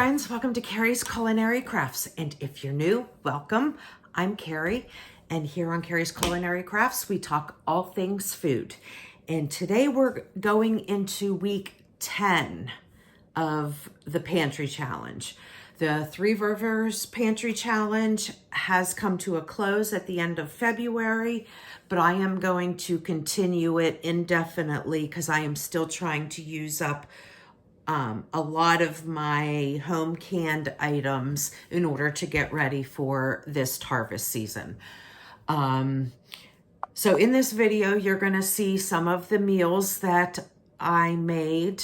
friends, welcome to Carrie's Culinary Crafts. And if you're new, welcome. I'm Carrie, and here on Carrie's Culinary Crafts, we talk all things food. And today we're going into week 10 of the Pantry Challenge. The Three Rivers Pantry Challenge has come to a close at the end of February, but I am going to continue it indefinitely because I am still trying to use up a lot of my home canned items in order to get ready for this harvest season. So in this video, you're going to see some of the meals that I made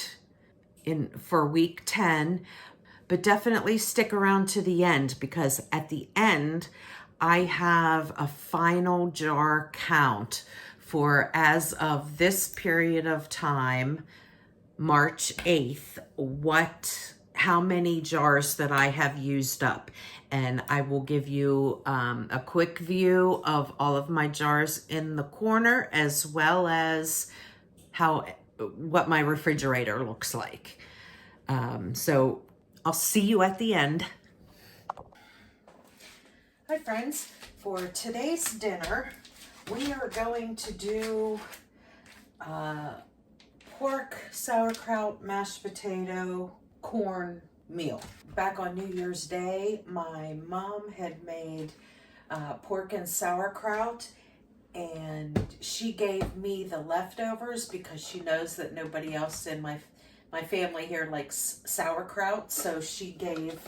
for week 10, but definitely stick around to the end because at the end, I have a final jar count for as of this period of time, March 8th, how many jars that I have used up. And I will give you a quick view of all of my jars in the corner, as well as what my refrigerator looks like. So I'll see you at the end. Hi friends, for today's dinner, we are going to do pork, sauerkraut, mashed potato, corn meal. Back on New Year's Day, my mom had made pork and sauerkraut, and she gave me the leftovers because she knows that nobody else in my family here likes sauerkraut, so she gave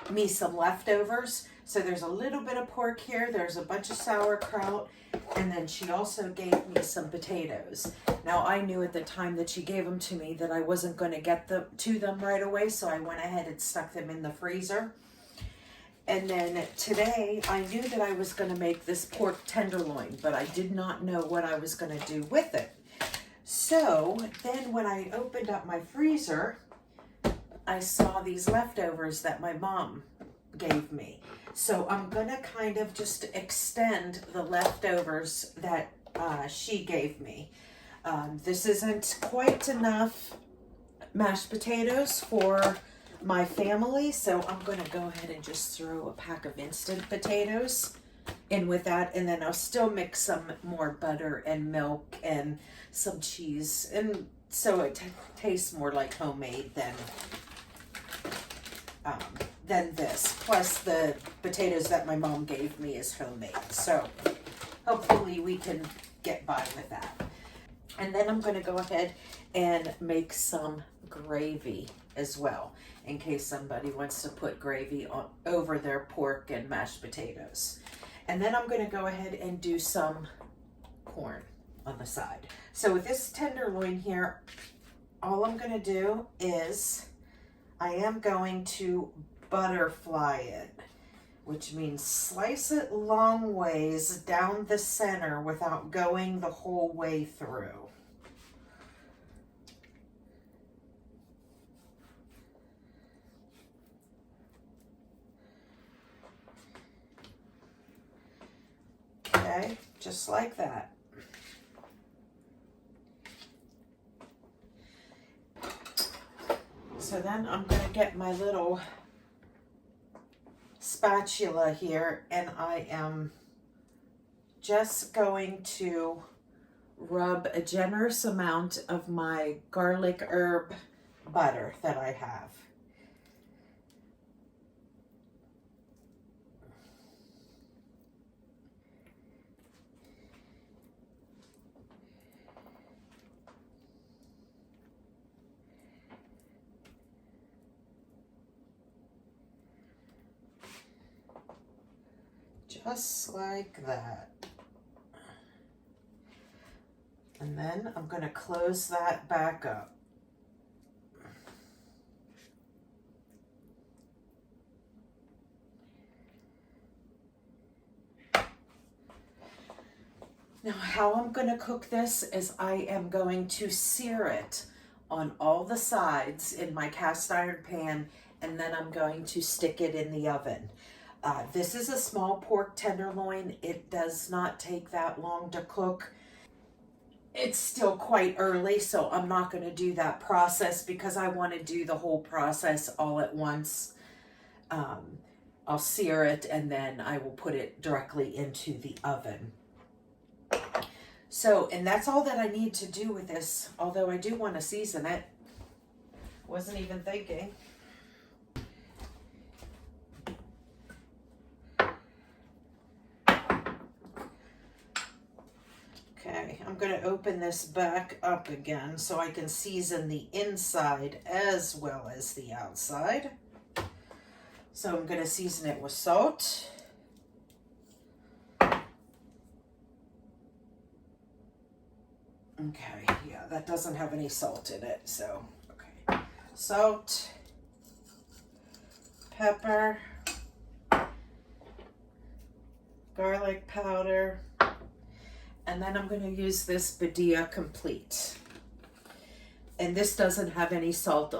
me some leftovers. So there's a little bit of pork here, there's a bunch of sauerkraut, and then she also gave me some potatoes. Now I knew at the time that she gave them to me that I wasn't going to get to them right away, so I went ahead and stuck them in the freezer. And then today I knew that I was going to make this pork tenderloin, but I did not know what I was going to do with it. So then when I opened up my freezer, I saw these leftovers that my mom gave me. So I'm going to kind of just extend the leftovers that she gave me. This isn't quite enough mashed potatoes for my family, so I'm going to go ahead and just throw a pack of instant potatoes in with that, and then I'll still mix some more butter and milk and some cheese, and so it tastes more like homemade than this. Plus the potatoes that my mom gave me is homemade, so hopefully we can get by with that. And then I'm going to go ahead and make some gravy as well, in case somebody wants to put gravy over their pork and mashed potatoes. And then I'm going to go ahead and do some corn on the side. So with this tenderloin here, all I'm going to do is I am going to butterfly it, which means slice it long ways down the center without going the whole way through. Okay, just like that. So then I'm going to get my little spatula here, and I am just going to rub a generous amount of my garlic herb butter that I have. Just like that. And then I'm going to close that back up. Now how I'm going to cook this is I am going to sear it on all the sides in my cast iron pan, and then I'm going to stick it in the oven. This is a small pork tenderloin. It does not take that long to cook. it's still quite early, so I'm not going to do that process because I want to do the whole process all at once. I'll sear it and then I will put it directly into the oven. So, and that's all that I need to do with this, although I do want to season it. Wasn't even thinking. Okay, I'm going to open this back up again so I can season the inside as well as the outside. So I'm going to season it with salt. Okay, yeah, that doesn't have any salt in it, so, okay. Salt, pepper, garlic powder, and then I'm going to use this Badia Complete. And this doesn't have any salt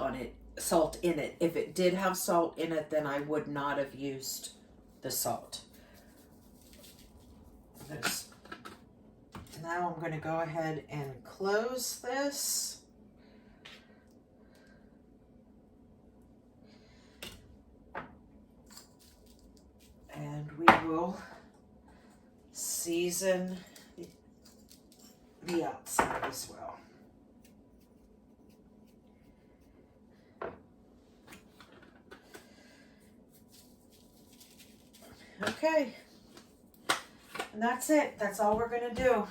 in it. If it did have salt in it, then I would not have used the salt. Now I'm going to go ahead and close this. And we will season the outside as well. Okay, and that's it. That's all we're going to do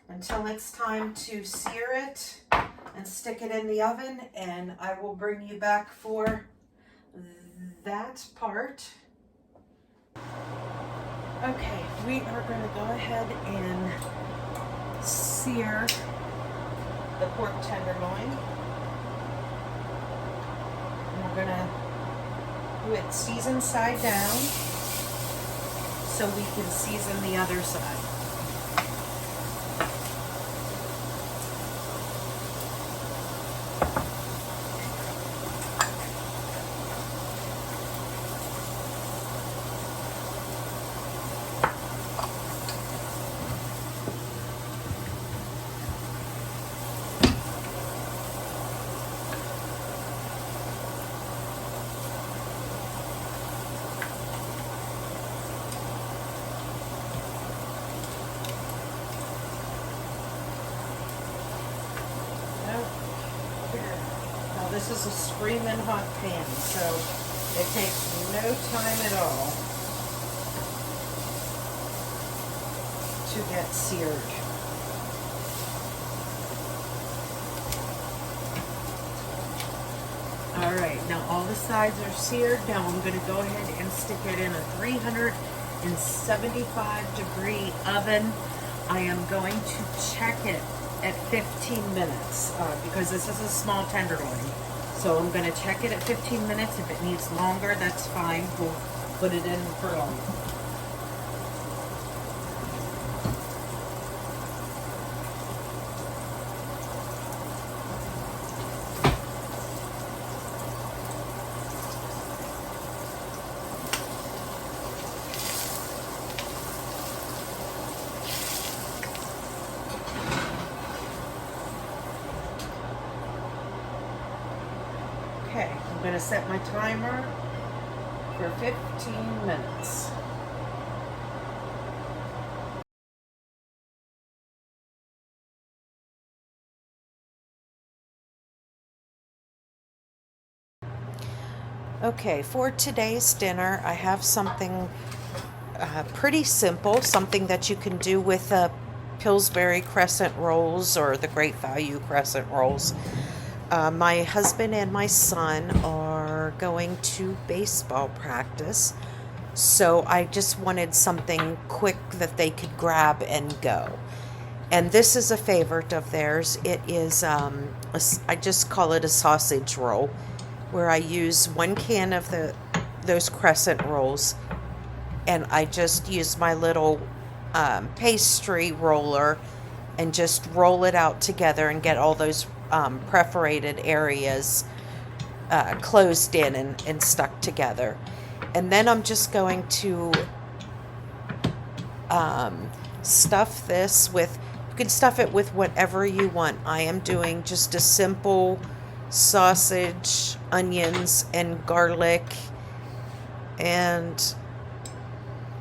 until it's time to sear it and stick it in the oven, and I will bring you back for that part. Okay, we are going to go ahead and sear the pork tenderloin. And we're going to do it seasoned side down so we can season the other side. This is a screaming hot pan, so it takes no time at all to get seared. Alright, now all the sides are seared. Now I'm going to go ahead and stick it in a 375 degree oven. I am going to check it at 15 minutes because this is a small tenderloin. So I'm going to check it at 15 minutes. If it needs longer, that's fine. We'll put it in for longer. Okay, I'm going to set my timer for 15 minutes. Okay, for today's dinner, I have something pretty simple, something that you can do with Pillsbury crescent rolls or the Great Value crescent rolls. My husband and my son are going to baseball practice, so I just wanted something quick that they could grab and go. And this is a favorite of theirs. It is, I just call it a sausage roll, where I use 1 can of those crescent rolls, and I just use my little pastry roller and just roll it out together and get all those perforated areas closed in and stuck together. And then I'm just going to stuff this with, you can stuff it with whatever you want. I am doing just a simple sausage, onions, and garlic. And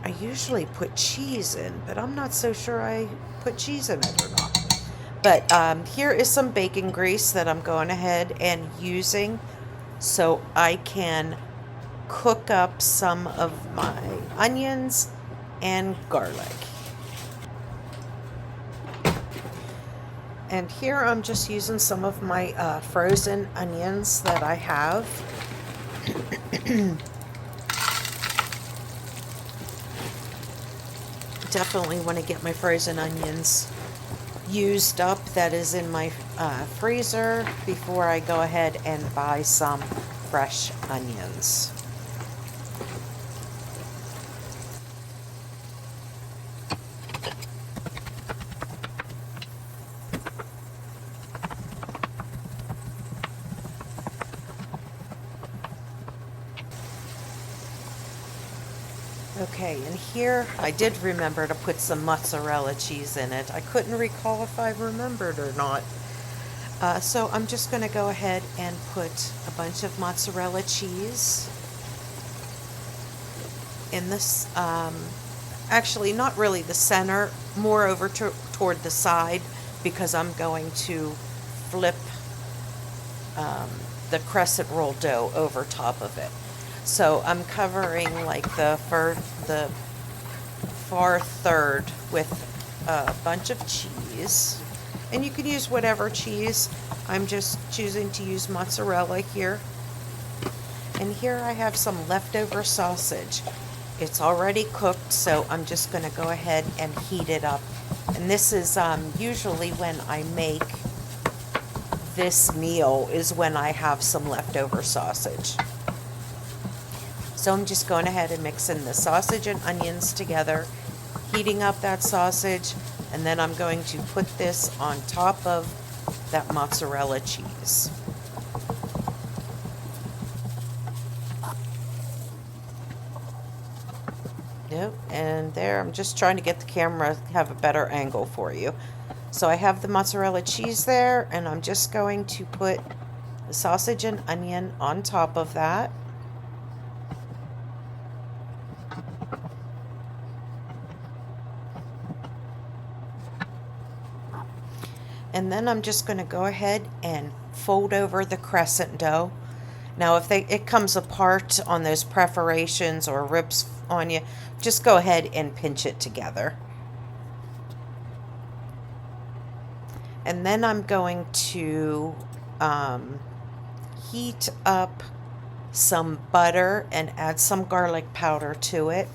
I usually put cheese in, but I'm not so sure I put cheese in it or not. But here is some bacon grease that I'm going ahead and using so I can cook up some of my onions and garlic. And here I'm just using some of my frozen onions that I have. Definitely want to get my frozen onions used up that is in my freezer before I go ahead and buy some fresh onions. Okay, and here I did remember to put some mozzarella cheese in it. I couldn't recall if I remembered or not. So I'm just going to go ahead and put a bunch of mozzarella cheese in this, actually not really the center, more over toward the side, because I'm going to flip the crescent roll dough over top of it. So I'm covering like the far third with a bunch of cheese. And you can use whatever cheese. I'm just choosing to use mozzarella here. And here I have some leftover sausage. It's already cooked, so I'm just going to go ahead and heat it up. And this is usually when I make this meal is when I have some leftover sausage. So I'm just going ahead and mixing the sausage and onions together, heating up that sausage, and then I'm going to put this on top of that mozzarella cheese. Yep, and there, I'm just trying to get the camera to have a better angle for you. So I have the mozzarella cheese there, and I'm just going to put the sausage and onion on top of that. And then I'm just going to go ahead and fold over the crescent dough. Now, if it comes apart on those perforations or rips on you, just go ahead and pinch it together. And then I'm going to heat up some butter and add some garlic powder to it.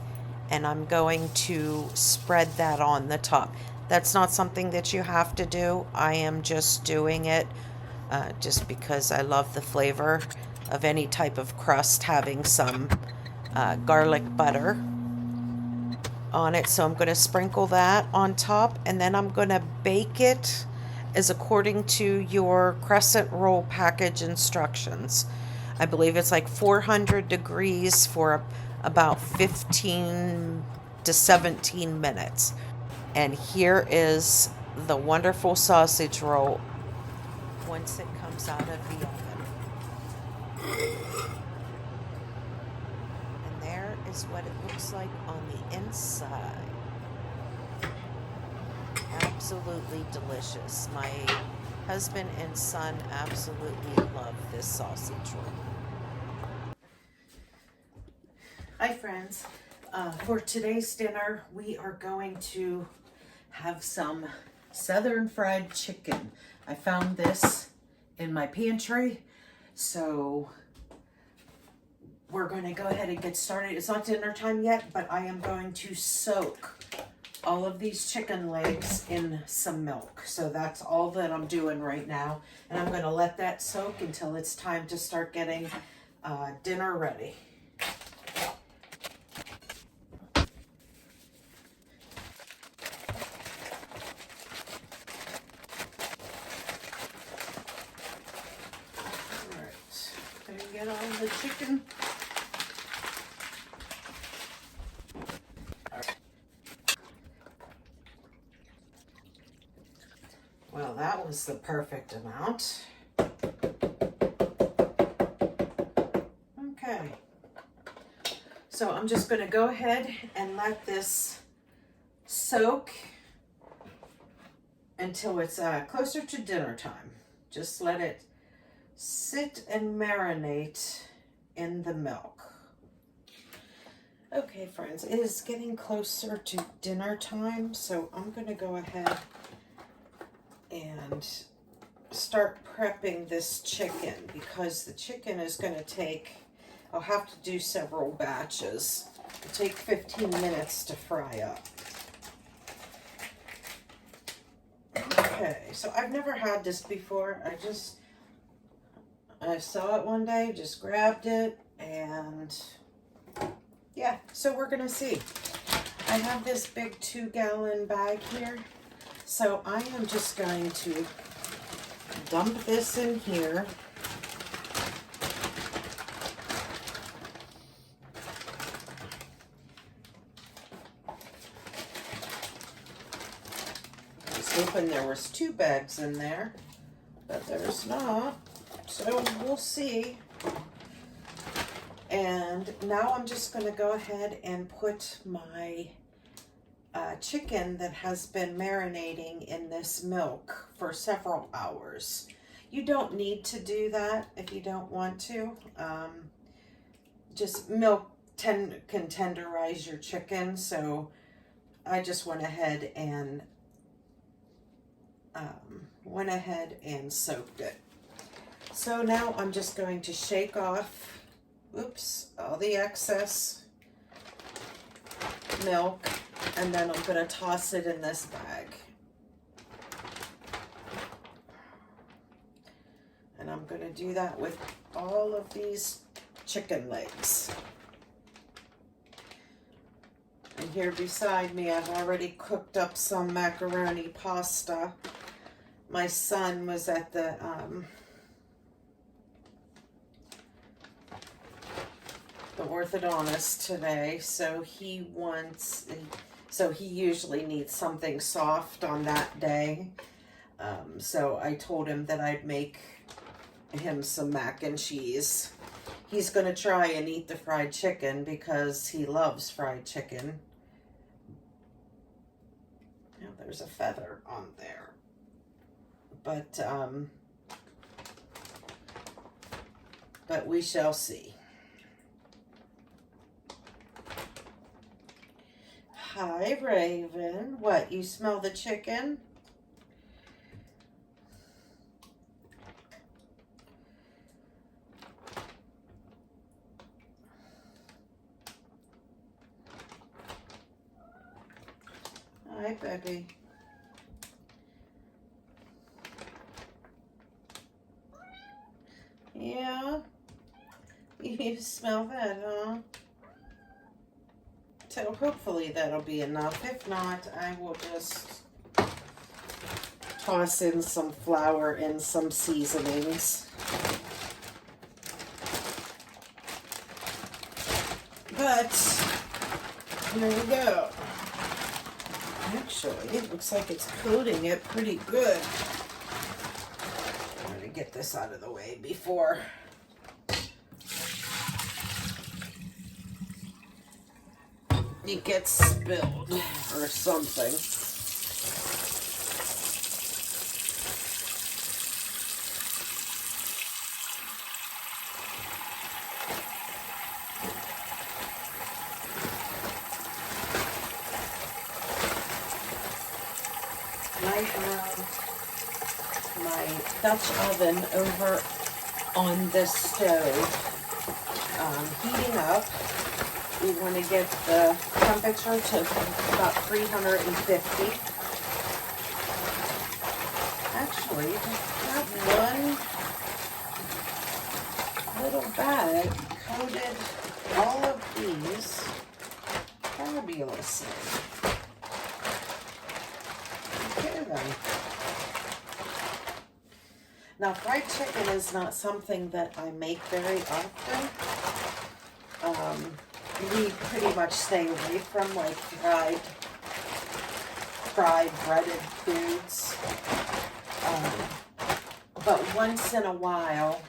And I'm going to spread that on the top. That's not something that you have to do. I am just doing it just because I love the flavor of any type of crust having some garlic butter on it. So I'm going to sprinkle that on top, and then I'm going to bake it as according to your crescent roll package instructions. I believe it's like 400 degrees for about 15 to 17 minutes. And here is the wonderful sausage roll once it comes out of the oven. And there is what it looks like on the inside. Absolutely delicious. My husband and son absolutely love this sausage roll. Hi friends. For today's dinner, we are going to have some southern fried chicken. I found this in my pantry, so we're going to go ahead and get started. It's not dinner time yet, but I am going to soak all of these chicken legs in some milk. So that's all that I'm doing right now, and I'm going to let that soak until it's time to start getting dinner ready. Get on the chicken. Well, that was the perfect amount. Okay. So I'm just going to go ahead and let this soak until it's closer to dinner time. Just let it sit and marinate in the milk. Okay, friends, it is getting closer to dinner time, so I'm going to go ahead and start prepping this chicken, because the chicken is going to take, I'll have to do several batches. It'll take 15 minutes to fry up. Okay, so I've never had this before. I saw it one day, just grabbed it, and yeah, so we're gonna see. I have this big 2-gallon bag here, so I am just going to dump this in here. I was hoping there was 2 bags in there, but there's not, so we'll see. And now I'm just going to go ahead and put my chicken that has been marinating in this milk for several hours. You don't need to do that if you don't want to. Just milk can tenderize your chicken, so I just went ahead and soaked it. So now I'm just going to shake off all the excess milk, and then I'm going to toss it in this bag. And I'm going to do that with all of these chicken legs. And here beside me, I've already cooked up some macaroni pasta. My son was at the orthodontist today, so he usually needs something soft on that day. So I told him that I'd make him some mac and cheese. He's going to try and eat the fried chicken because he loves fried chicken. Now there's a feather on there. But we shall see. Hi, Raven. What, you smell the chicken? Hi, baby. Yeah? You smell that, huh? So hopefully that'll be enough. If not, I will just toss in some flour and some seasonings. But here we go. Actually, it looks like it's coating it pretty good. I'm going to get this out of the way before it gets spilled or something. I have my Dutch oven over on this stove heating up. We want to get the temperature to about 350. Actually, that one little bag coated all of these fabulously. Okay then. Now, fried chicken is not something that I make very often. We pretty much stay away from like fried breaded foods. But once in a while,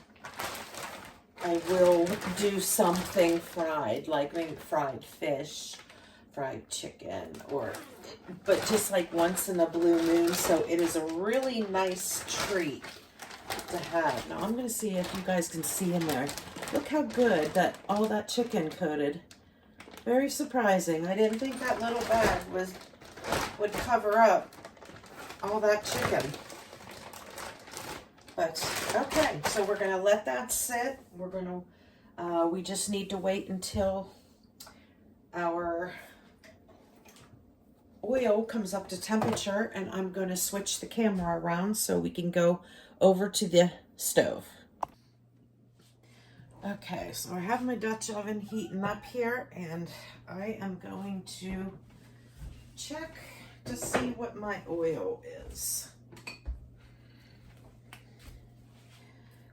I will do something fried, like maybe fried fish, fried chicken, but just like once in a blue moon. So it is a really nice treat to have. Now I'm going to see if you guys can see in there. Look how good that all that chicken coated. Very surprising. I didn't think that little bag would cover up all that chicken. But okay, so we're gonna let that sit. We just need to wait until our oil comes up to temperature, and I'm gonna switch the camera around so we can go over to the stove. Okay, so I have my Dutch oven heating up here, and I am going to check to see what my oil is.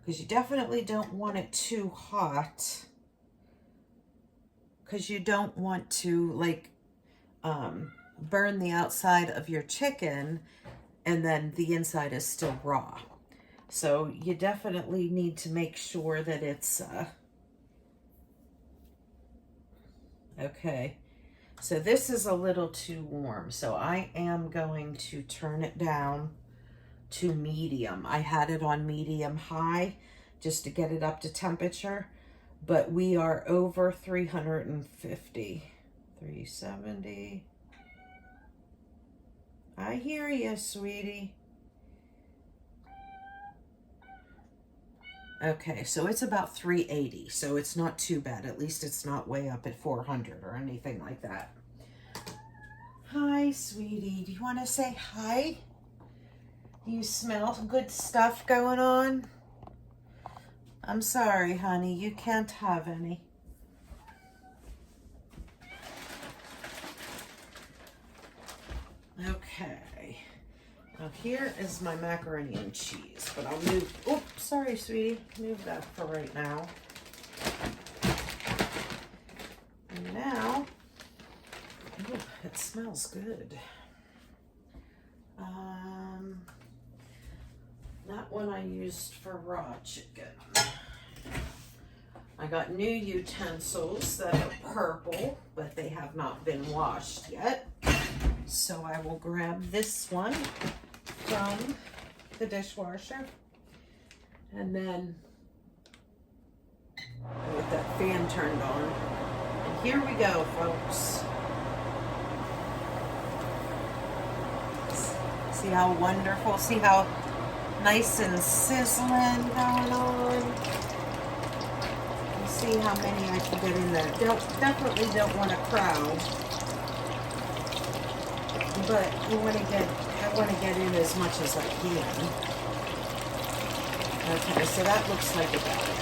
Because you definitely don't want it too hot, because you don't want to like burn the outside of your chicken and then the inside is still raw. So you definitely need to make sure that it's okay. So this is a little too warm, so I am going to turn it down to medium. I had it on medium high just to get it up to temperature, but we are over 350, 370. I hear you, sweetie. Okay, so it's about 380, so it's not too bad. At least it's not way up at 400 or anything like that. Hi, sweetie. Do you want to say hi? You smell good stuff going on? I'm sorry, honey. You can't have any. Okay. Now here is my macaroni and cheese, but I'll move. Oh, sorry, sweetie. Move that for right now. And now, oh, it smells good. That one I used for raw chicken. I got new utensils that are purple, but they have not been washed yet. So I will grab this one from the dishwasher. And then with that fan turned on. And here we go, folks. See how wonderful, see how nice and sizzling going on. You see how many I can get in there. Definitely don't want a crowd, but I want to get in as much as I can. Okay, so that looks like about it.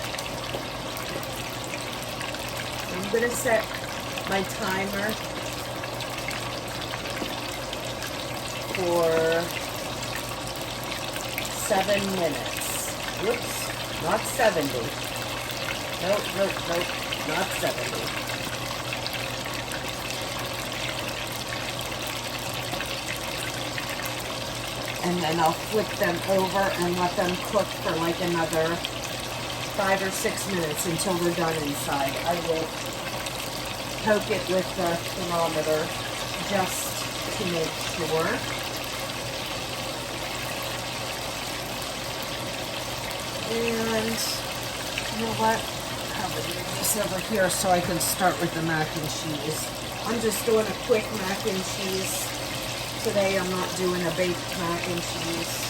I'm going to set my timer for 7 minutes. Whoops, not 70. Nope, not 70. And then I'll flip them over and let them cook for like another 5 or 6 minutes until they're done inside. I will poke it with the thermometer just to make sure. And you know what? I'll move this over here so I can start with the mac and cheese. I'm just doing a quick mac and cheese. Today I'm not doing a baked mac and cheese.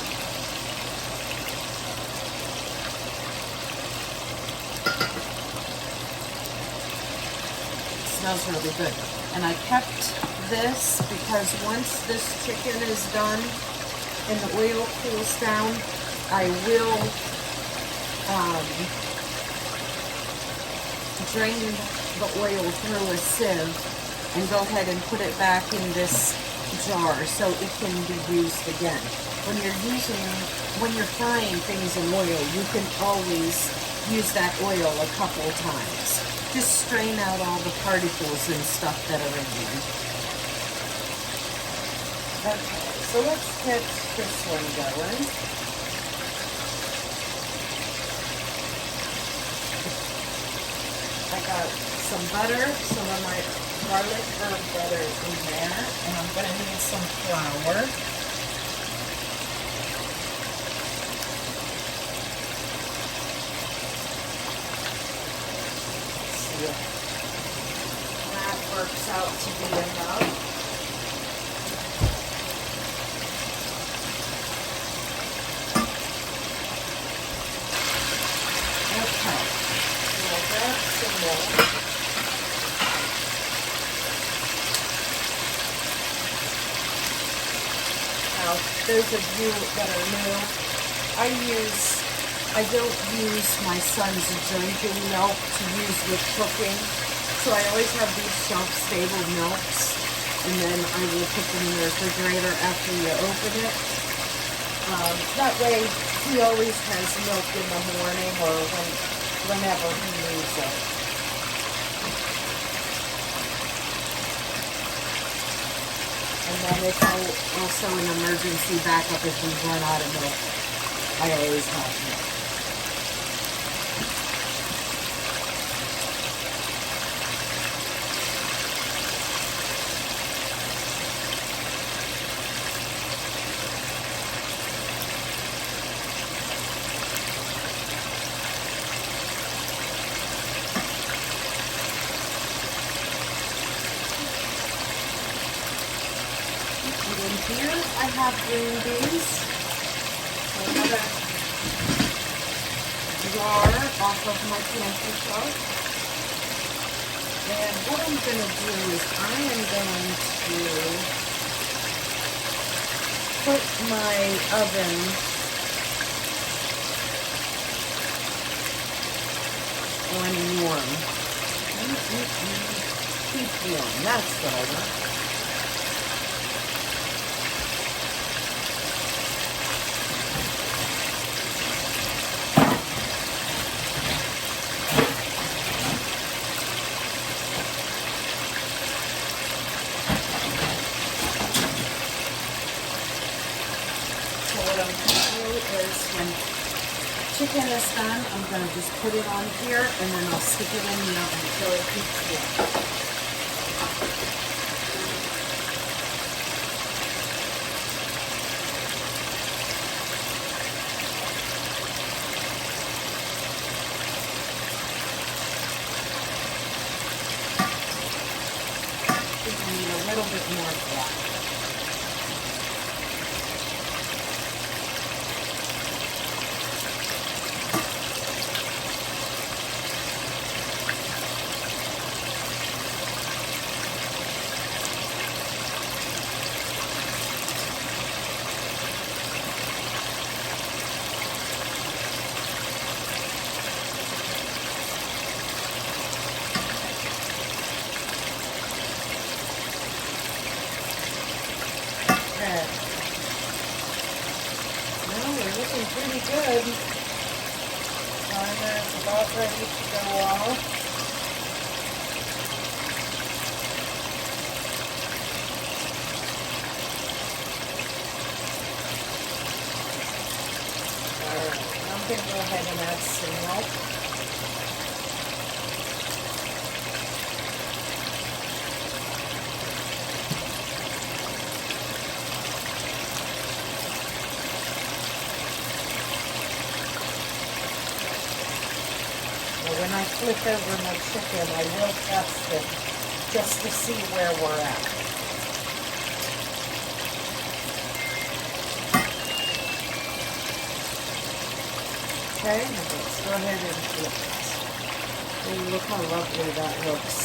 It smells really good. And I kept this because once this chicken is done and the oil cools down, I will drain the oil through a sieve and go ahead and put it back in this jar so it can be used again. When you're frying things in oil, you can always use that oil a couple times. Just strain out all the particles and stuff that are in there. Okay, so let's get this one going. I got some butter, some of my garlic herb butter in there, and I'm going to need some flour. Let's see if that works out to be enough. Okay, so I'll grab some milk. Now, those of you that are new, I don't use my son's drinking milk to use with cooking. So I always have these shelf-stable milks, and then I will put them in the refrigerator after you open it. That way, he always has milk in the morning or whenever he needs it. And then it's also an emergency backup if we run out of milk. I always have milk. Here I have green beans. So another jar off of my pantry shelf. And what I'm going to do is I am going to put my oven on warm. Keep warm. That's what I want. When chicken is done, I'm going to just put it on here and then I'll stick it in the oven until it keeps warm. I think I need a little bit more fat. Well, we're looking pretty good. Timer is about ready to go off. Alright, I'm going to go ahead and add some milk. When I flip over my chicken, I will test it just to see where we're at. Okay, let's go ahead and flip it. And look how lovely that looks.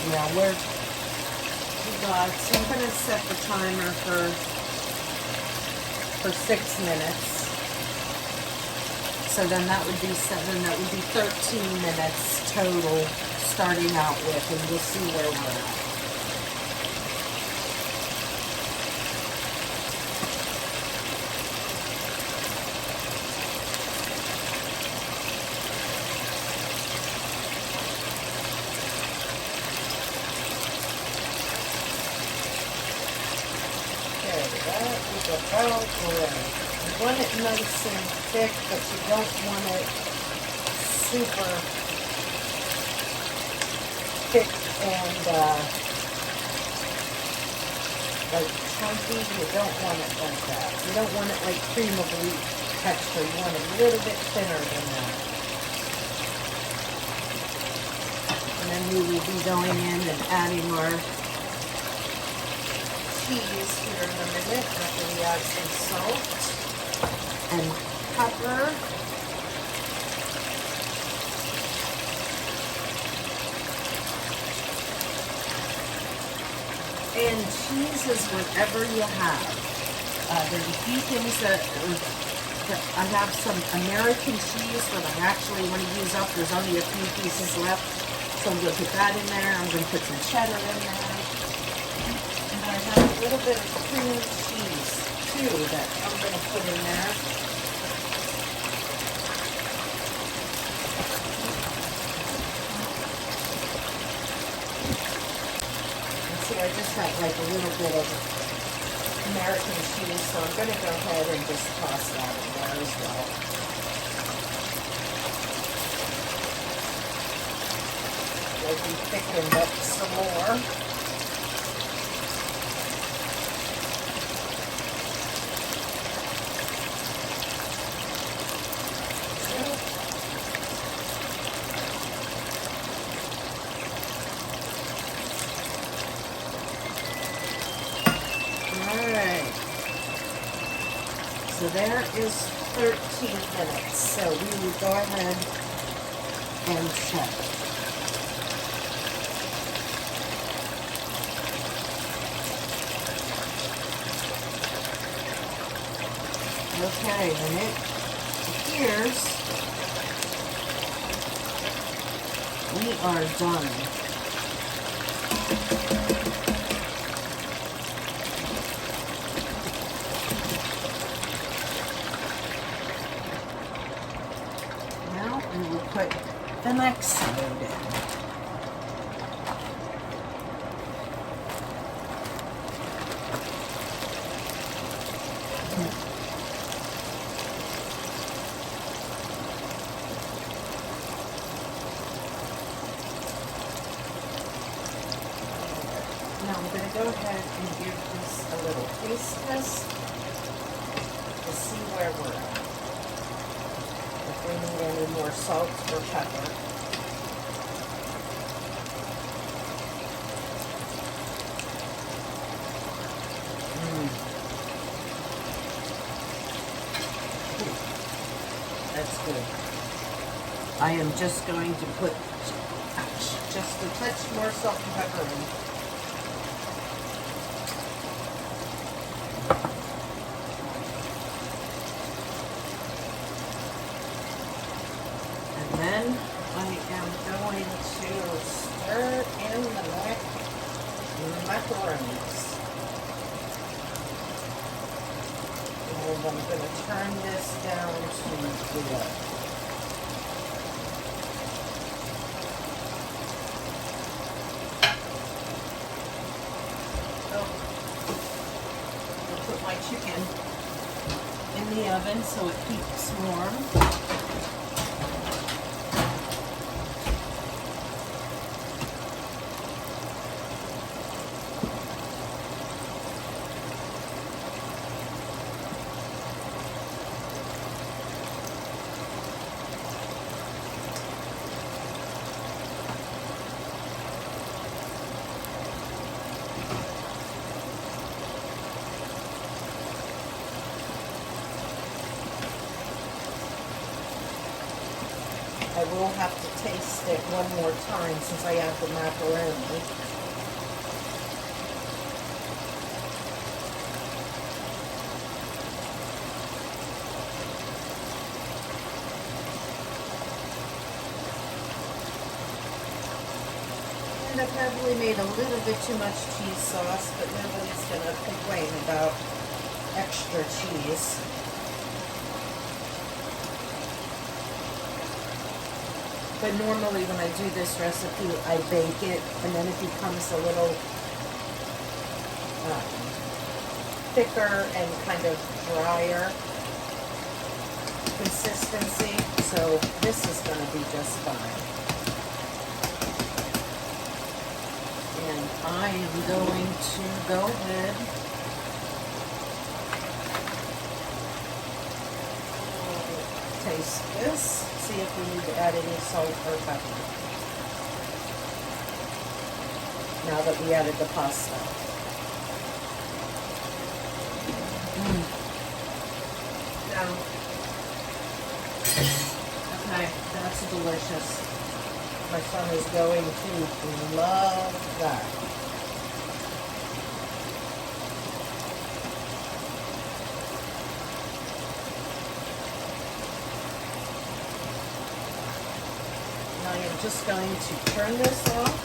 Yeah, we're so I'm going to set the timer for 6 minutes. So then that would be 13 minutes total starting out with, and we'll see where we're at. That is about right. You want it nice and thick, but you don't want it super thick and like chunky. You don't want it like that. You don't want it like cream of wheat texture. You want it a little bit thinner than that. And then we will be going in and adding our cheese here in a minute after we add some salt and pepper. And cheese is whatever you have. There's a few things that I have some American cheese that I actually want to use up. There's only a few pieces left, so I'm going to put that in there. I'm going to put some cheddar in there. I have a little bit of cream cheese too that I'm going to put in there. And see, I just have like a little bit of American cheese, so I'm going to go ahead and just toss that in there as well. It'll be thickened up some more. So there is 13 minutes. So we will go ahead and check. Okay, and it appears we are done. Put the next load in. Now I'm going to go ahead and give this a little taste test to see where we're at. If we need any more salt or pepper. That's good. I am just going to put just a touch more salt and pepper in. And then I am going to stir in the macaronis. And I'm going to turn this down to the chicken in the oven so it keeps warm. I will have to taste it one more time since I have the macaroni. find I've probably made a little bit too much cheese sauce, but nobody's gonna complain about extra cheese. But normally when I do this recipe, I bake it, and then it becomes a little thicker and kind of drier consistency. So this is going to be just fine. And I am going to go ahead taste this, see if we need to add any salt or pepper now that we added the pasta. No. Okay, that's delicious. My son is going to love that. I am just going to turn this off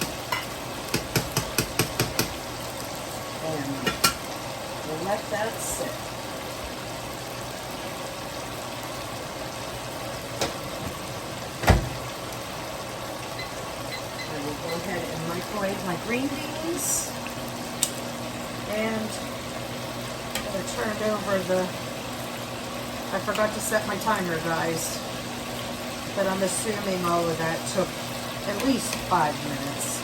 and let that sit. I will go ahead and microwave my green beans, and I turned over I forgot to set my timer, guys. But I'm assuming all of that took at least 5 minutes.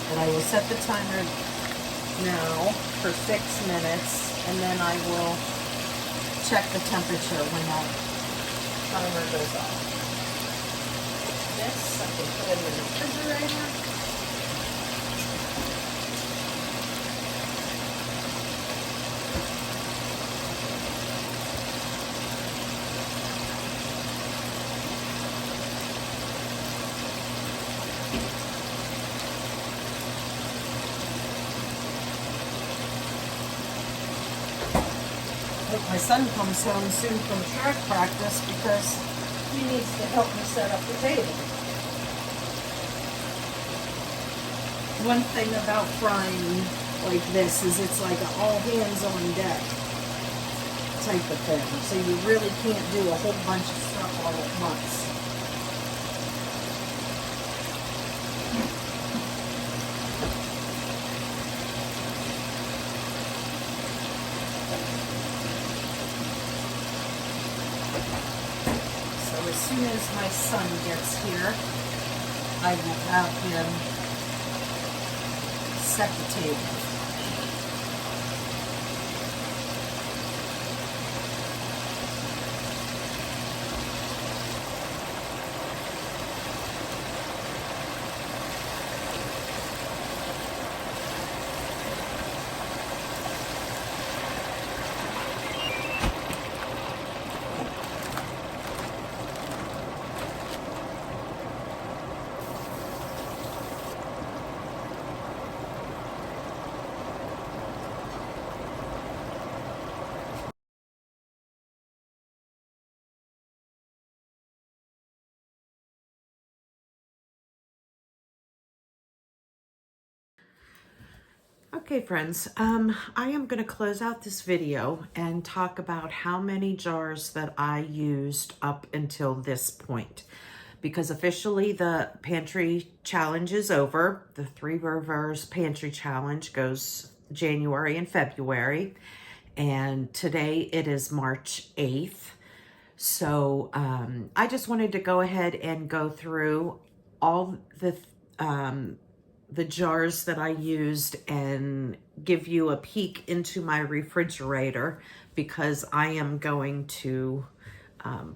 And I will set the timer now for 6 minutes, and then I will check the temperature when that timer goes off. This I can put in the refrigerator. My son comes home soon from track practice because he needs to help me set up the table. One thing about frying like this is it's like an all hands on deck type of thing. So you really can't do a whole bunch of stuff all at once. As soon as my son gets here, I will have him set the table. Okay, friends, I am going to close out this video and talk about how many jars that I used up until this point. Because officially the pantry challenge is over. The 3 Rivers Pantry Challenge goes January and February. And today it is March 8th. So I just wanted to go ahead and go through all the jars that I used and give you a peek into my refrigerator, because I am going to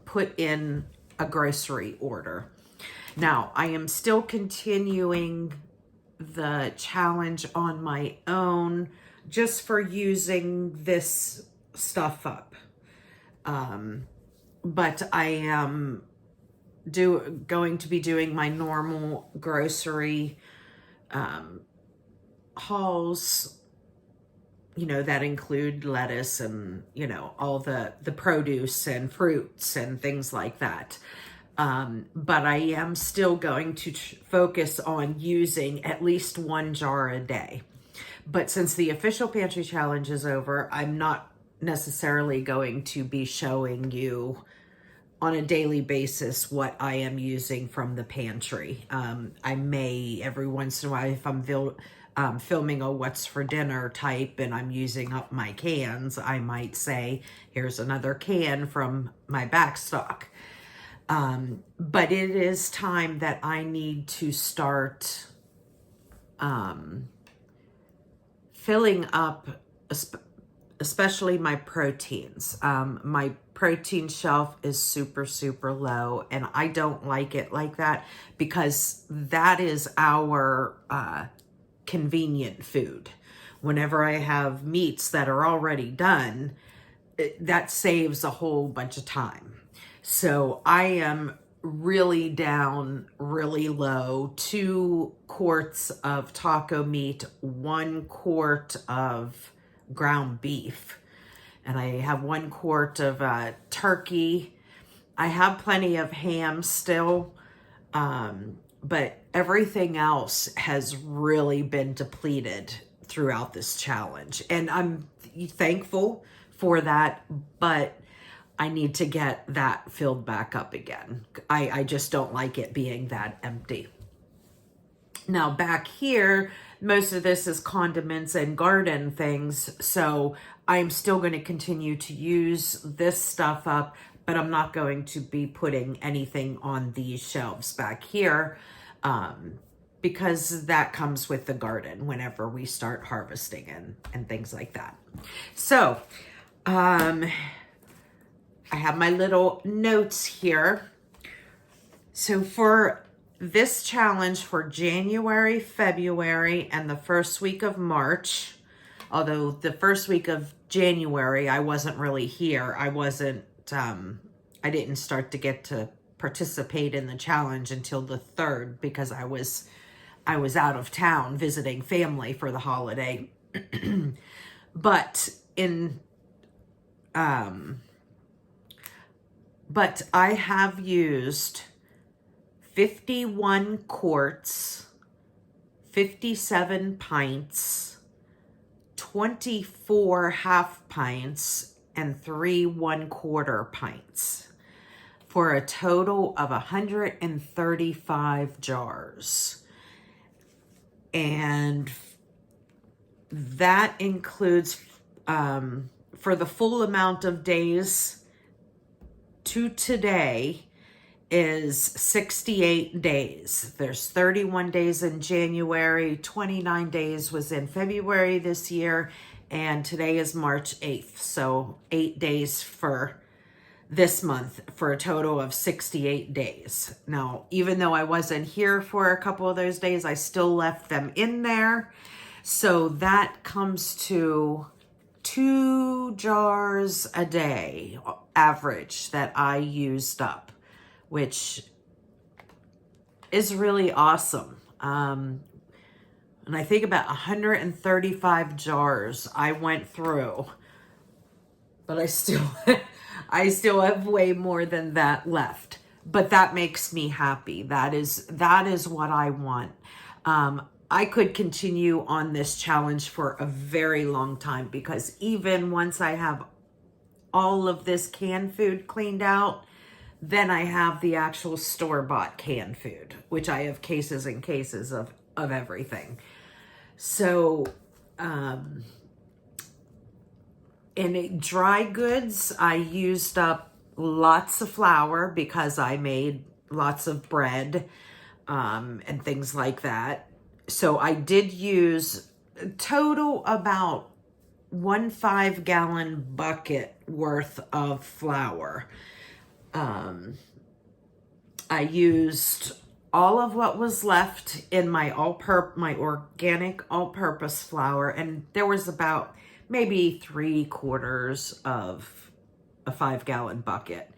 put in a grocery order. Now, I am still continuing the challenge on my own just for using this stuff up. But I am going to be doing my normal grocery hauls, that include lettuce and, all the produce and fruits and things like that. But I am still going to focus on using at least 1 jar a day. But since the official pantry challenge is over, I'm not necessarily going to be showing you on a daily basis what I am using from the pantry. I may every once in a while, if I'm filming a what's for dinner type and I'm using up my cans, I might say, here's another can from my back stock. But it is time that I need to start filling up, especially my proteins. My protein shelf is super, super low, and I don't like it like that because that is our convenient food. Whenever I have meats that are already done, that saves a whole bunch of time. So I am really down really low. 2 quarts of taco meat, 1 quart of ground beef, and I have 1 quart of turkey. I have plenty of ham still, but everything else has really been depleted throughout this challenge, and I'm thankful for that, but I need to get that filled back up again. I just don't like it being that empty. Now back here, most of this is condiments and garden things, so I'm still going to continue to use this stuff up, but I'm not going to be putting anything on these shelves back here because that comes with the garden whenever we start harvesting and things like that. So, I have my little notes here. So for this challenge for January, February, and the first week of March, although the first week of January, I wasn't really here. I didn't start to get to participate in the challenge until the 3rd because I was out of town visiting family for the holiday. But I have used 51 quarts, 57 pints, 24 half pints, and 3 1/4 pints for a total of 135 jars. And that includes, for the full amount of days to today, is 68 days. There's 31 days in January, 29 days was in February this year, and today is March 8th. So 8 days for this month for a total of 68 days. Now, even though I wasn't here for a couple of those days, I still left them in there. So that comes to 2 jars a day average that I used up, which is really awesome. And I think about 135 jars I went through, but I still have way more than that left. But that makes me happy. That is what I want. I could continue on this challenge for a very long time because even once I have all of this canned food cleaned out, then I have the actual store-bought canned food, which I have cases and cases of everything. So, in dry goods, I used up lots of flour because I made lots of bread and things like that. So I did use total about 1 5-gallon bucket worth of flour. I used all of what was left in my organic all-purpose flour, and there was about maybe 3/4 of a 5-gallon bucket.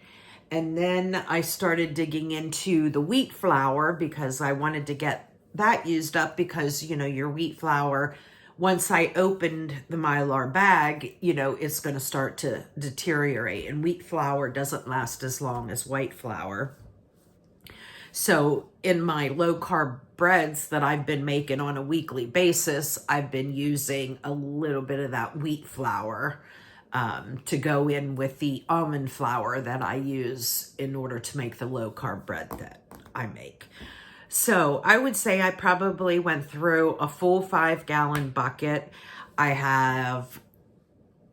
And then I started digging into the wheat flour because I wanted to get that used up because, your wheat flour once I opened the Mylar bag, you know, it's going to start to deteriorate, and wheat flour doesn't last as long as white flour. So in my low carb breads that I've been making on a weekly basis, I've been using a little bit of that wheat flour to go in with the almond flour that I use in order to make the low carb bread that I make. So I would say I probably went through a full 5-gallon bucket. I have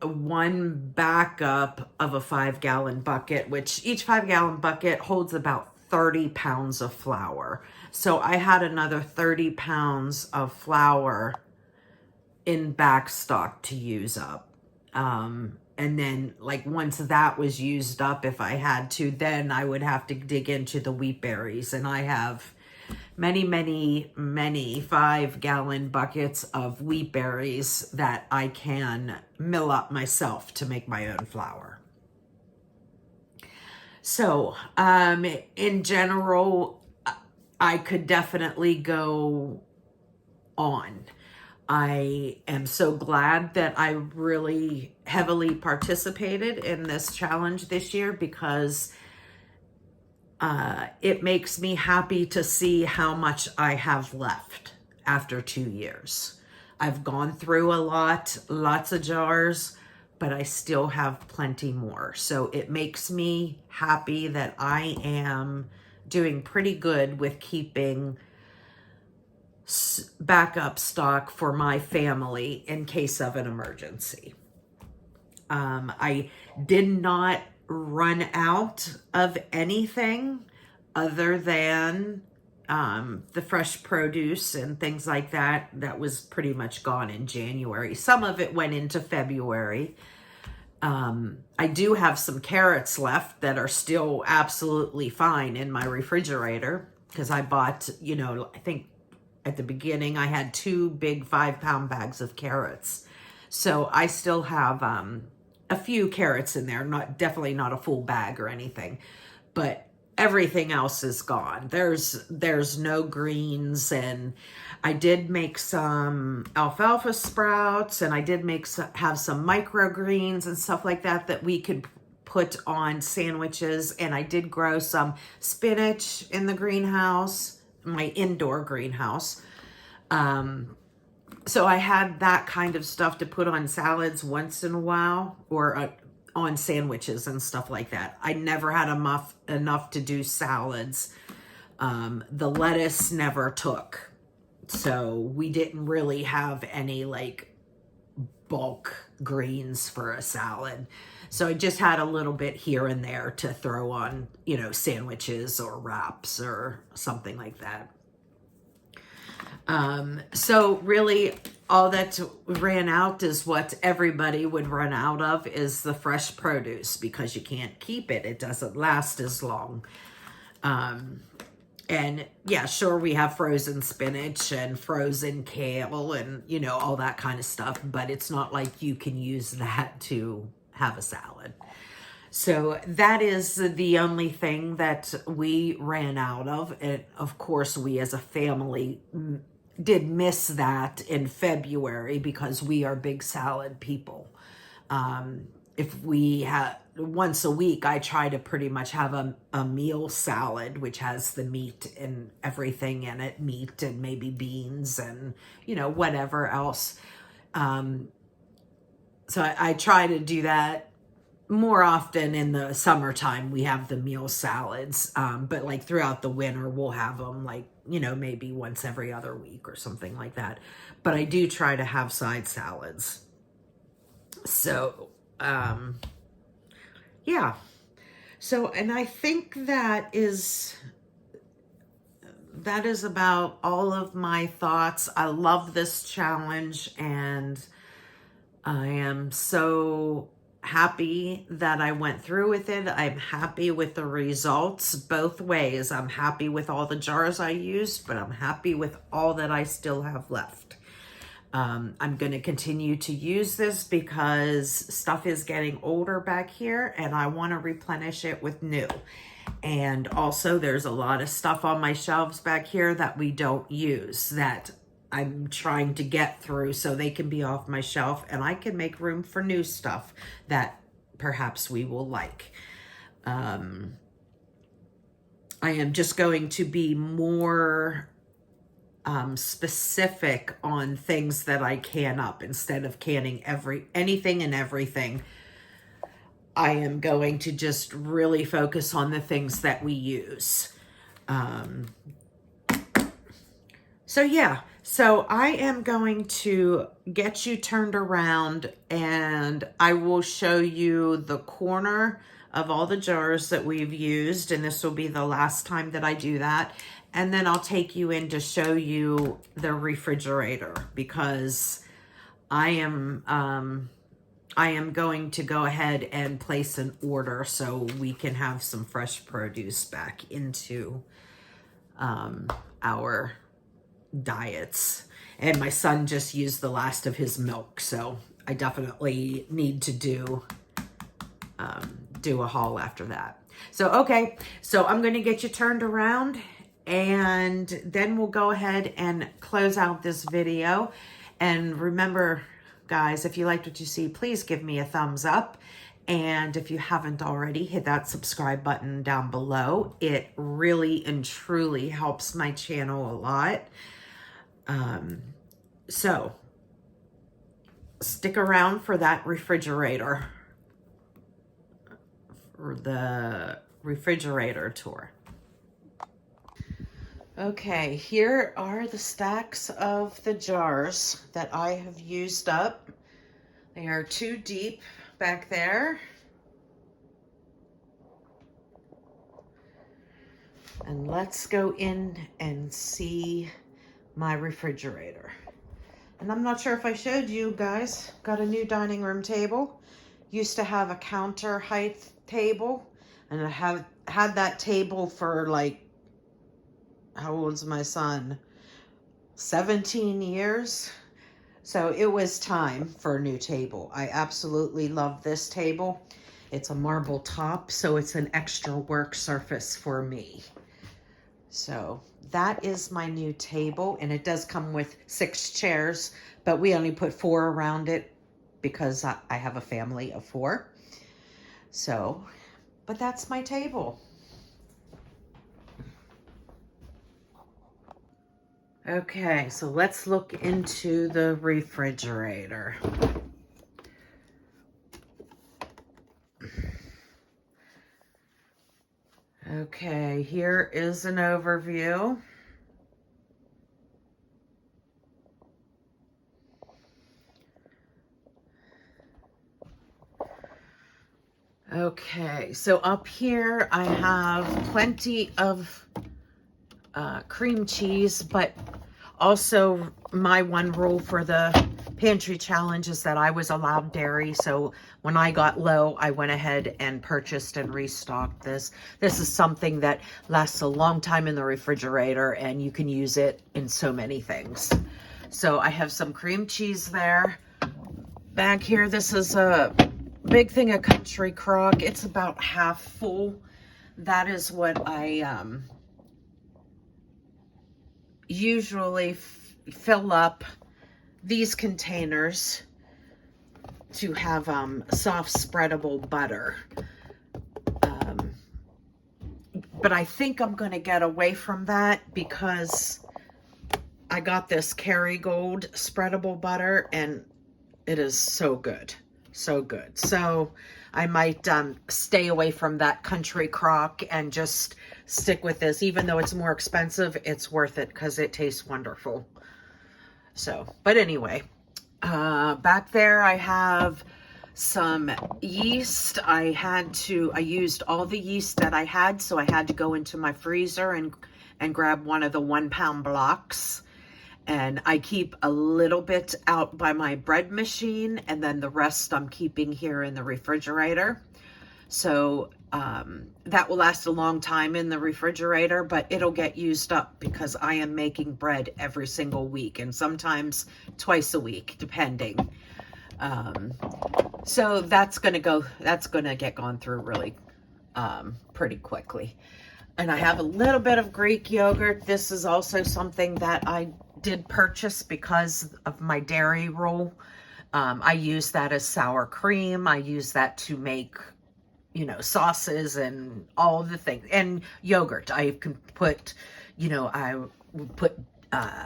one backup of a 5-gallon bucket, which each 5-gallon bucket holds about 30 pounds of flour. So I had another 30 pounds of flour in back stock to use up. And then like once that was used up, if I had to, then I would have to dig into the wheat berries. And I have many 5-gallon buckets of wheat berries that I can mill up myself to make my own flour. So, in general, I could definitely go on. I am so glad that I really heavily participated in this challenge this year, because it makes me happy to see how much I have left after 2 years. I've gone through a lot, lots of jars, but I still have plenty more. So it makes me happy that I am doing pretty good with keeping backup stock for my family in case of an emergency. I did not run out of anything other than the fresh produce and things like that. That was pretty much gone in January. Some of it went into February. I do have some carrots left that are still absolutely fine in my refrigerator, because I bought, you know, I think at the beginning I had 2 big 5-pound bags of carrots. So I still have a few carrots in there, definitely not a full bag or anything, but everything else is gone. There's no greens, and I did make some alfalfa sprouts, and I did have some microgreens and stuff like that that we could put on sandwiches, and I did grow some spinach in the greenhouse, my indoor greenhouse. So I had that kind of stuff to put on salads once in a while, or on sandwiches and stuff like that. I never had enough to do salads. The lettuce never took. So we didn't really have any like bulk greens for a salad. So I just had a little bit here and there to throw on, you know, sandwiches or wraps or something like that. So really all that ran out is what everybody would run out of, is the fresh produce, because you can't keep it. It doesn't last as long. And yeah, sure, we have frozen spinach and frozen kale and, you know, all that kind of stuff, but it's not like you can use that to have a salad. So that is the only thing that we ran out of. And of course, we as a family did miss that in February, because we are big salad people. If we had once a week, I try to pretty much have a meal salad, which has the meat and everything in it, meat and maybe beans and, you know, whatever else. So I try to do that more often. In the summertime, we have the meal salads, but like throughout the winter, we'll have them like, you know, maybe once every other week or something like that. But I do try to have side salads. So, yeah. So, and I think that is about all of my thoughts. I love this challenge, and I am so happy that I went through with it. I'm happy with the results both ways. I'm happy with all the jars I used, but I'm happy with all that I still have left. I'm going to continue to use this because stuff is getting older back here, and I want to replenish it with new. And also there's a lot of stuff on my shelves back here that we don't use, that I'm trying to get through so they can be off my shelf and I can make room for new stuff that perhaps we will like. I am just going to be more specific on things that I can up instead of canning anything and everything. I am going to just really focus on the things that we use. So yeah, so I am going to get you turned around and I will show you the corner of all the jars that we've used, and this will be the last time that I do that. And then I'll take you in to show you the refrigerator, because I am going to go ahead and place an order so we can have some fresh produce back into our diets. And my son just used the last of his milk, so I definitely need to do a haul after that. So okay, so I'm going to get you turned around and then we'll go ahead and close out this video. And remember, guys, if you liked what you see, please give me a thumbs up. And if you haven't already, hit that subscribe button down below. It really and truly helps my channel a lot. So stick around for that refrigerator, for the refrigerator tour. Okay, here are the stacks of the jars that I have used up. They are 2 deep back there. And let's go in and see my refrigerator. And I'm not sure if I showed you guys, got a new dining room table. Used to have a counter height table, and I have had that table for like, how old's my son? 17 years. So it was time for a new table. I absolutely love this table. It's a marble top, so it's an extra work surface for me. So that is my new table, and it does come with 6 chairs, but we only put 4 around it because I have a family of 4. So, but that's my table. Okay, so let's look into the refrigerator. Okay, here is an overview. Okay, so up here I have plenty of cream cheese, but also my one rule for the pantry challenge is that I was allowed dairy. So when I got low, I went ahead and purchased and restocked this. This is something that lasts a long time in the refrigerator and you can use it in so many things. So I have some cream cheese there. Back here, this is a big thing of Country Crock. It's about half full. That is what I usually fill up these containers to have soft spreadable butter. But I think I'm going to get away from that because I got this Carrie Gold spreadable butter and it is so good. So good. So I might stay away from that Country Crock and just stick with this. Even though it's more expensive, it's worth it because it tastes wonderful. So, but anyway, back there I have some yeast. I used all the yeast that I had, so I had to go into my freezer and grab one of the 1-pound blocks. And I keep a little bit out by my bread machine, and then the rest I'm keeping here in the refrigerator. So that will last a long time in the refrigerator, but it'll get used up because I am making bread every single week and sometimes twice a week, depending. So that's going to get gone through really pretty quickly. And I have a little bit of Greek yogurt. This is also something that I did purchase because of my dairy roll. I use that as sour cream. I use that to make, you know, sauces and all the things, and yogurt. I can put, you know, I would put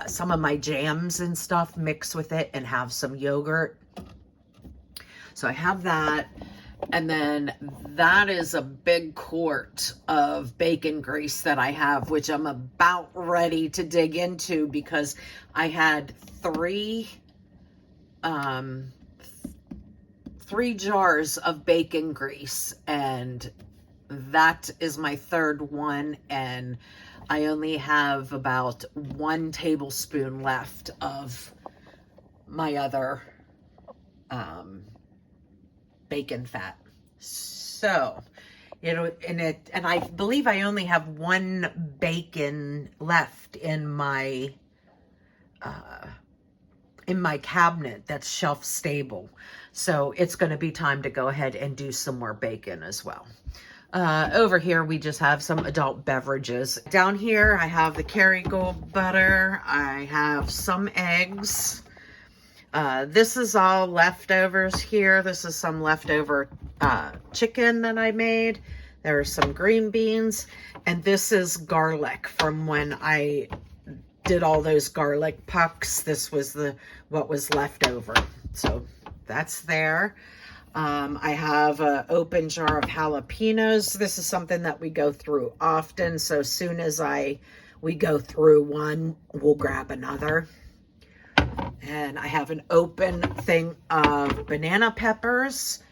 some of my jams and stuff, mix with it and have some yogurt. So I have that. And then that is a big quart of bacon grease that I have, which I'm about ready to dig into because I had three jars of bacon grease, and that is my third one, and I only have about 1 tablespoon left of my other bacon fat. So, you know, and I believe I only have 1 bacon left in my cabinet that's shelf stable. So it's going to be time to go ahead and do some more bacon as well. Over here, we just have some adult beverages. Down here, I have the Carrie Gold butter. I have some eggs. This is all leftovers here. This is some leftover chicken that I made. There are some green beans. And this is garlic from when I did all those garlic pucks. This was what was left over. So that's there. I have an open jar of jalapenos. This is something that we go through often. So as soon as we go through one, we'll grab another. And I have an open thing of banana peppers,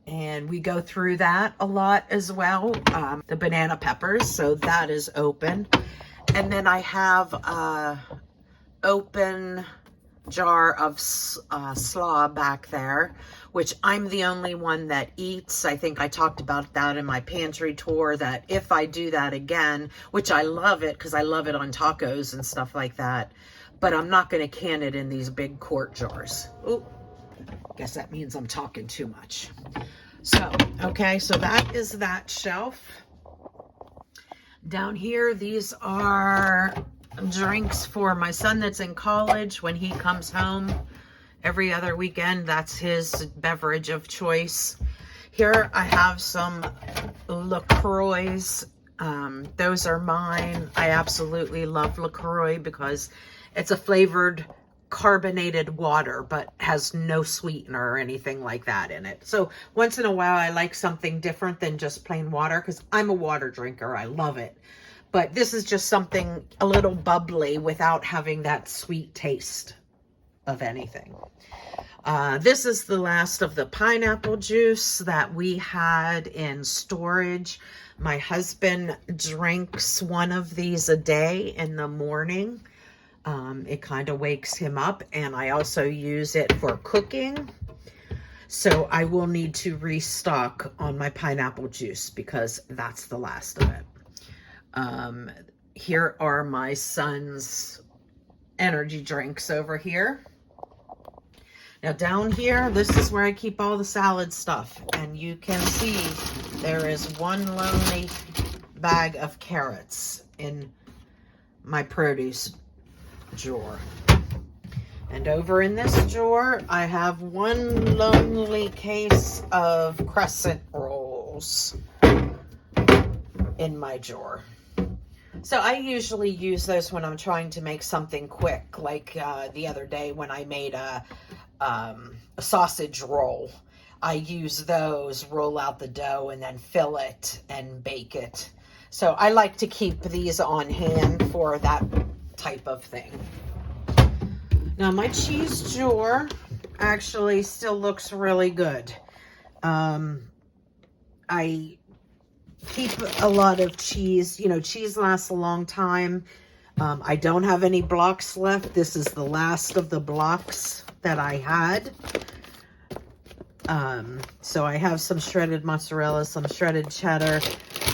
and we go through that a lot as well. The banana peppers, so that is open. And then I have a open jar of slaw back there, which I'm the only one that eats. I think I talked about that in my pantry tour, that if I do that again, which I love it because I love it on tacos and stuff like that, but I'm not going to can it in these big quart jars. Ooh, guess that means I'm talking too much. So, okay, so that is that shelf. Down here, these are drinks for my son that's in college. When he comes home every other weekend, that's his beverage of choice. Here I have some LaCroix. Those are mine. I absolutely love LaCroix because it's a flavored carbonated water, but has no sweetener or anything like that in it. So once in a while, I like something different than just plain water because I'm a water drinker. I love it. But this is just something a little bubbly without having that sweet taste of anything. This is the last of the pineapple juice that we had in storage. My husband drinks one of these a day in the morning. It kind of wakes him up, and I also use it for cooking. So I will need to restock on my pineapple juice because that's the last of it. Here are my son's energy drinks over here. Now down here, this is where I keep all the salad stuff. And you can see there is one lonely bag of carrots in my produce drawer. And over in this drawer, I have one lonely case of crescent rolls in my drawer. So I usually use those when I'm trying to make something quick, like the other day when I made a sausage roll. I use those, roll out the dough, and then fill it and bake it. So I like to keep these on hand for that type of thing. Now my cheese drawer actually still looks really good. I keep a lot of cheese. You know, cheese lasts a long time. I don't have any blocks left. This is the last of the blocks that I had. So I have some shredded mozzarella, some shredded cheddar.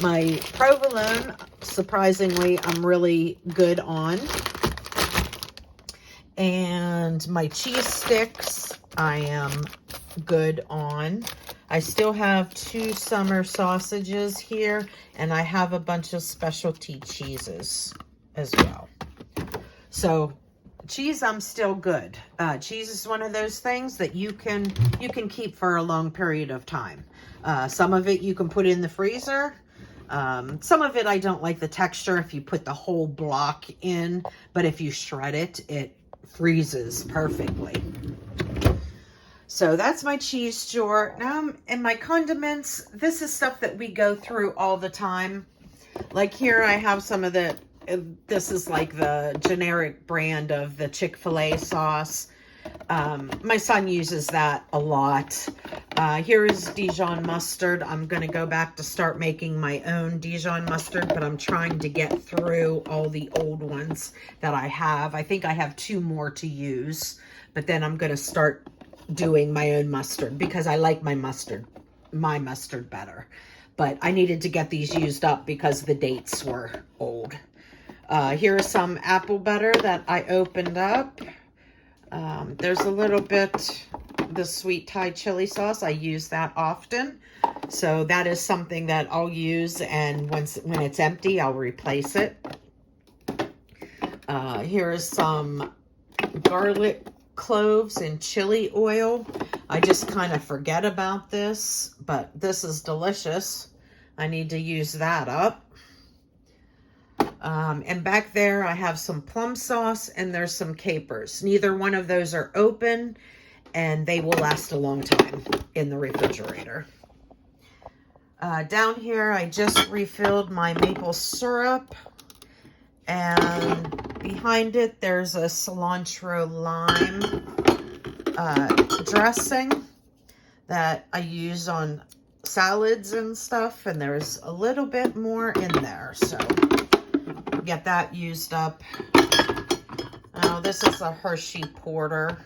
My provolone, surprisingly, I'm really good on. And my cheese sticks, I am good on. I still have 2 summer sausages here, and I have a bunch of specialty cheeses as well. So cheese, I'm still good. Cheese is one of those things that you can keep for a long period of time. Some of it you can put in the freezer. Some of it I don't like the texture if you put the whole block in, but if you shred it, it freezes perfectly. So that's my cheese drawer. Now, in my condiments, this is stuff that we go through all the time. Like here I have some of the, this is like the generic brand of the Chick-fil-A sauce. My son uses that a lot. Here is Dijon mustard. I'm going to go back to start making my own Dijon mustard, but I'm trying to get through all the old ones that I have. I think I have 2 more to use, but then I'm going to start doing my own mustard because I like my mustard better. But I needed to get these used up because the dates were old. Here is some apple butter that I opened up. There's a little bit, the sweet Thai chili sauce. I use that often. So that is something that I'll use, and when it's empty, I'll replace it. Here is some garlic cloves and chili oil. I just kind of forget about this, but this is delicious. I need to use that up. And back there I have some plum sauce and there's some capers. Neither one of those are open and they will last a long time in the refrigerator. Down here I just refilled my maple syrup, and behind it there's a cilantro lime dressing that I use on salads and stuff, and there's a little bit more in there, so get that used up. Oh, this is a Hershey Porter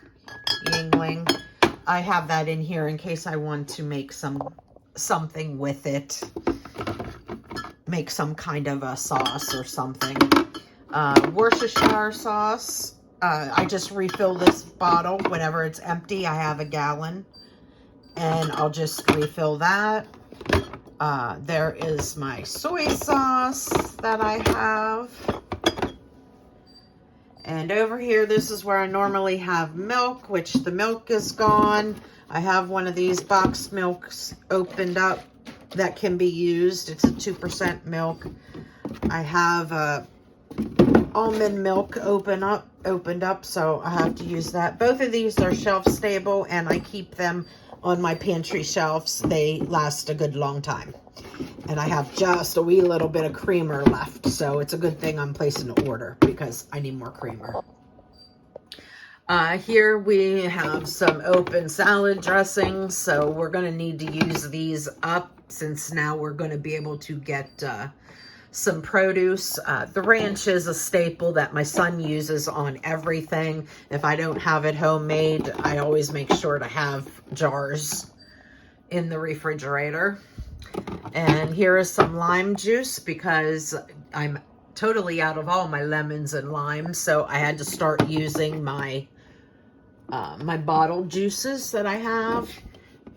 Yingling. I have that in here in case I want to make something with it. Make some kind of a sauce or something. Worcestershire sauce. I just refill this bottle whenever it's empty. I have a gallon, and I'll just refill that. There is my soy sauce that I have. And over here, this is where I normally have milk, which the milk is gone. I have one of these box milks opened up that can be used. It's a 2% milk. I have almond milk opened up, so I have to use that. Both of these are shelf stable, and I keep them on my pantry shelves. They last a good long time. And I have just a wee little bit of creamer left, so it's a good thing I'm placing an order because I need more creamer. Here we have some open salad dressings, so we're going to need to use these up since now we're going to be able to get some produce. The ranch is a staple that my son uses on everything. If I don't have it homemade, I always make sure to have jars in the refrigerator. And here is some lime juice because I'm totally out of all my lemons and limes, so I had to start using my my bottled juices that I have.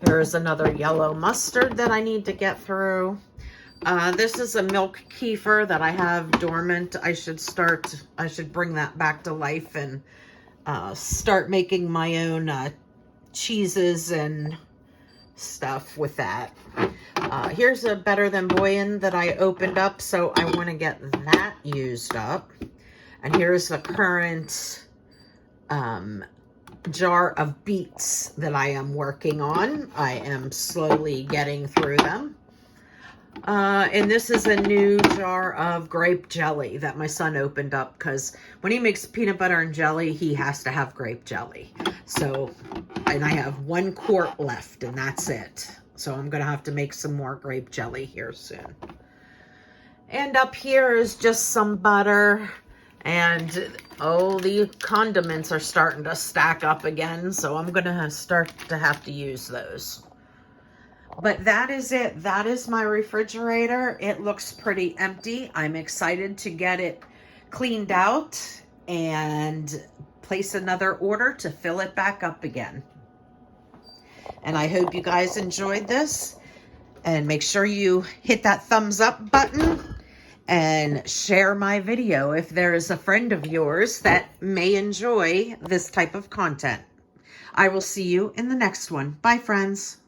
Here's another yellow mustard that I need to get through. This is a milk kefir that I have dormant. I should bring that back to life and start making my own cheeses and stuff with that. Here's a Better Than Boyan that I opened up, so I want to get that used up. And here's the current jar of beets that I am working on. I am slowly getting through them. And this is a new jar of grape jelly that my son opened up because when he makes peanut butter and jelly, he has to have grape jelly. So, and I have 1 quart left and that's it. So I'm going to have to make some more grape jelly here soon. And up here is just some butter. And, oh, the condiments are starting to stack up again. So I'm going to start to have to use those. But that is it. That is my refrigerator. It looks pretty empty. I'm excited to get it cleaned out and place another order to fill it back up again. And I hope you guys enjoyed this. And make sure you hit that thumbs up button and share my video if there is a friend of yours that may enjoy this type of content. I will see you in the next one. Bye, friends.